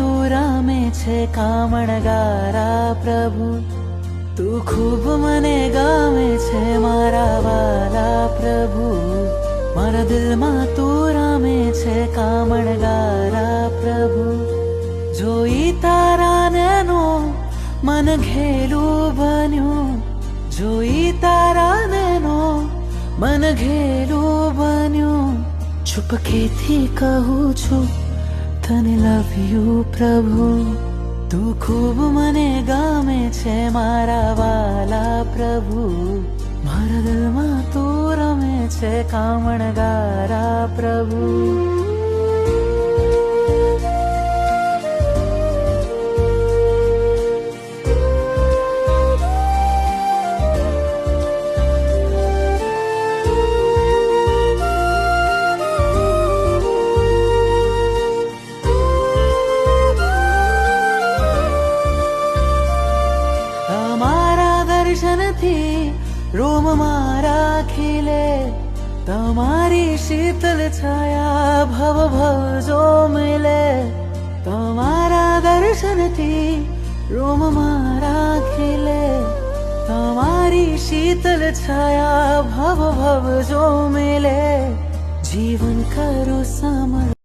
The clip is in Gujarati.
તું રામે છે કામણગારા પ્રભુ, તું ખૂબ મને ગામે છે મારા વાલા પ્રભુ. મારા દિલમાં તું રામે છે કામણગારા પ્રભુ. જોઈ તારા નૈનો મન ઘેલું બન્યું, જોઈ તારા નૈનો મન ઘેલું બન્યું. ચુપકેથી કહું છું તને લવ યુ પ્રભુ, તું ખૂબ મને ગામે છે મારા વાલા પ્રભુ. મારા દિલમાં તું રમે છે કામણગારા પ્રભુ. દર્શનથી રોમ મારા ખીલે, તમારી શીતલ છાયા ભવ ભવ જો મિલે. તમારા દર્શનથી રોમ મારા ખીલે, તમારી શીતલ છાયા ભવ ભવ જો મિલે. જીવન કરું સમર